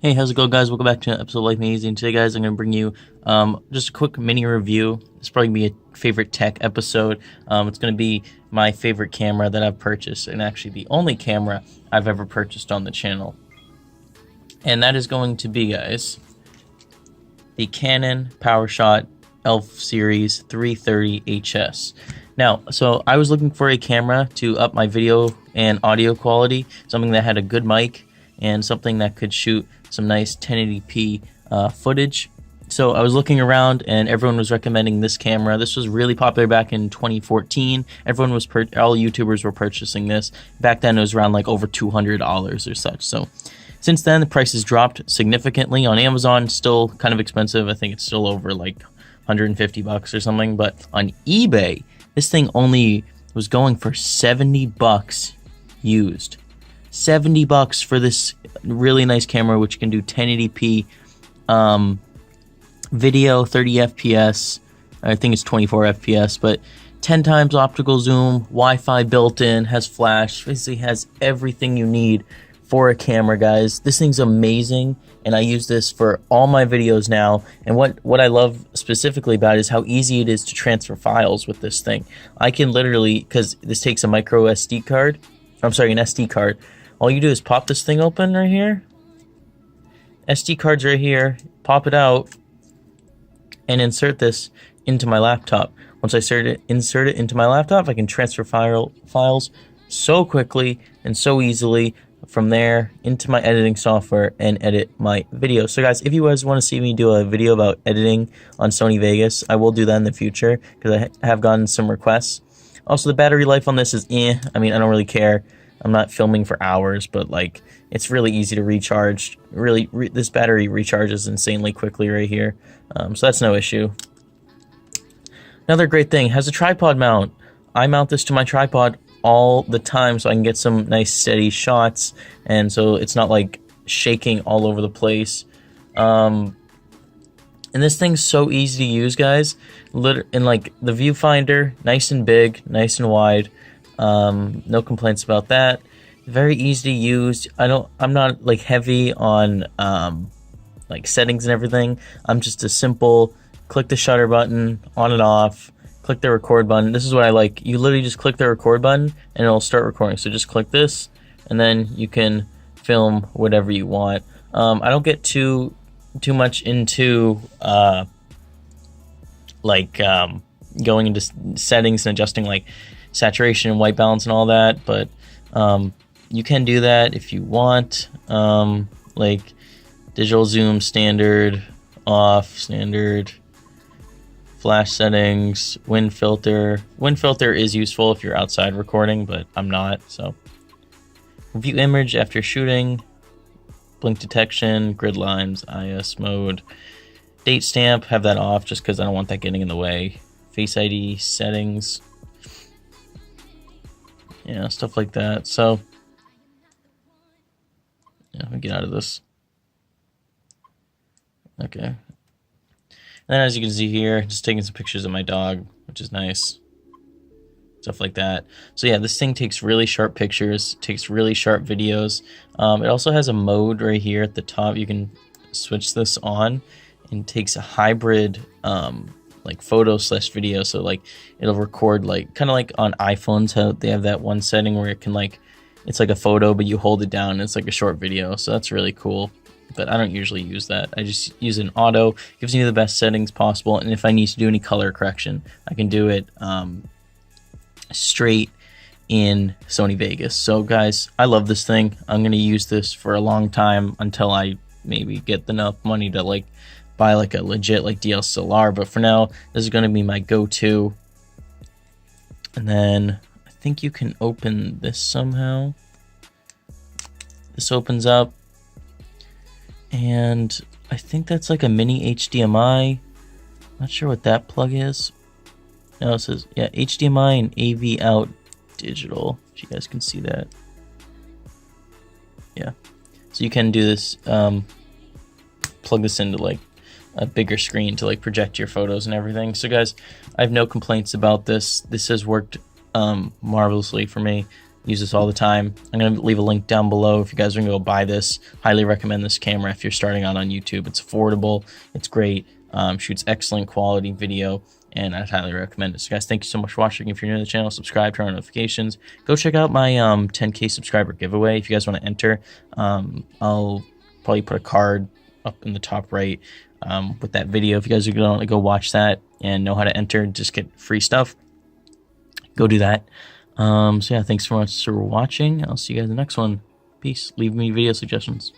Hey, how's it going, guys? Welcome back to an episode of Life Amazing. Today, guys, I'm going to bring you just a quick mini review. It's probably going to be a favorite tech episode. It's going to be my favorite camera that I've purchased, and actually the only camera I've ever purchased on the channel. And that is going to be, guys, the Canon PowerShot ELPH Series 330 HS. Now, so I was looking for a camera to up my video and audio quality, something that had a good mic, and something that could shoot some nice 1080p footage. So I was looking around and everyone was recommending this camera. This was really popular back in 2014. Everyone was all YouTubers were purchasing this. Back then it was around like over $200 or such. So since then the price has dropped significantly. On Amazon, still kind of expensive. I think it's still over like 150 bucks or something, but on eBay this thing only was going for 70 bucks used. 70 bucks for this really nice camera, which can do 1080p video, 30 FPS. I think it's 24 FPS, but 10 times optical zoom, Wi-Fi built in, has flash, basically has everything you need for a camera, guys. This thing's amazing, and I use this for all my videos now. And what I love specifically about it is how easy it is to transfer files with this thing. I can literally, because this takes a micro SD card, I'm sorry, an SD card. All you do is pop this thing open right here. SD card's right here. Pop it out and insert this into my laptop. Once I insert it into my laptop, I can transfer files so quickly and so easily from there into my editing software and edit my video. So guys, if you guys want to see me do a video about editing on Sony Vegas, I will do that in the future because I have gotten some requests. Also, the battery life on this is I mean, I don't really care. I'm not filming for hours, but like it's really easy to recharge. Really, this battery recharges insanely quickly right here, so that's no issue. Another great thing, has a tripod mount. I mount this to my tripod all the time so I can get some nice steady shots, and so it's not like shaking all over the place. And this thing's so easy to use, guys. And like the viewfinder, nice and big, nice and wide. No complaints about that. Very easy to use. I'm not like heavy on like settings and everything. I'm just a simple click the shutter button on and off, click the record button. This is what I like. You literally just click the record button and it'll start recording. So just click this and then you can film whatever you want. I don't get too much into going into settings and adjusting like saturation and white balance and all that, but you can do that if you want. Like digital zoom standard, off, standard, flash settings, wind filter. Wind filter is useful if you're outside recording, but I'm not, so. View image after shooting, blink detection, grid lines, IS mode, date stamp, have that off just because I don't want that getting in the way. Face ID settings. Yeah, stuff like that. So, yeah, let me get out of this. Okay. And then as you can see here, just taking some pictures of my dog, which is nice. Stuff like that. So yeah, this thing takes really sharp pictures, takes really sharp videos. It also has a mode right here at the top. You can switch this on and takes a hybrid like photo / video, so like it'll record like kind of like on iPhones how they have that one setting where it can like it's like a photo but you hold it down and it's like a short video, so that's really cool. But I don't usually use that. I just use an auto. Gives me the best settings possible, and if I need to do any color correction I can do it straight in Sony Vegas. So guys, I love this thing. I'm gonna use this for a long time until I maybe get enough money to like buy like a legit like DSLR, but for now this is going to be my go-to. And then I think you can open this somehow. This opens up and I think that's like a mini HDMI. Not sure what that plug is. No, it says yeah, HDMI and AV out digital, if you guys can see that. Yeah, so you can do this, plug this into like a bigger screen to like project your photos and everything. So guys, I have no complaints about this. This has worked marvelously for me. Use this all the time. I'm going to leave a link down below if you guys are going to go buy this. Highly recommend this camera if you're starting out on YouTube. It's affordable. It's great. Shoots excellent quality video, and I'd highly recommend it. So guys, thank you so much for watching. If you're new to the channel, subscribe, turn on notifications. Go check out my 10K subscriber giveaway if you guys want to enter. I'll probably put a card up in the top right with that video. If you guys are going to go watch that and know how to enter and just get free stuff, go do that. So yeah, thanks so much for watching. I'll see you guys in the next one. Peace. Leave me video suggestions.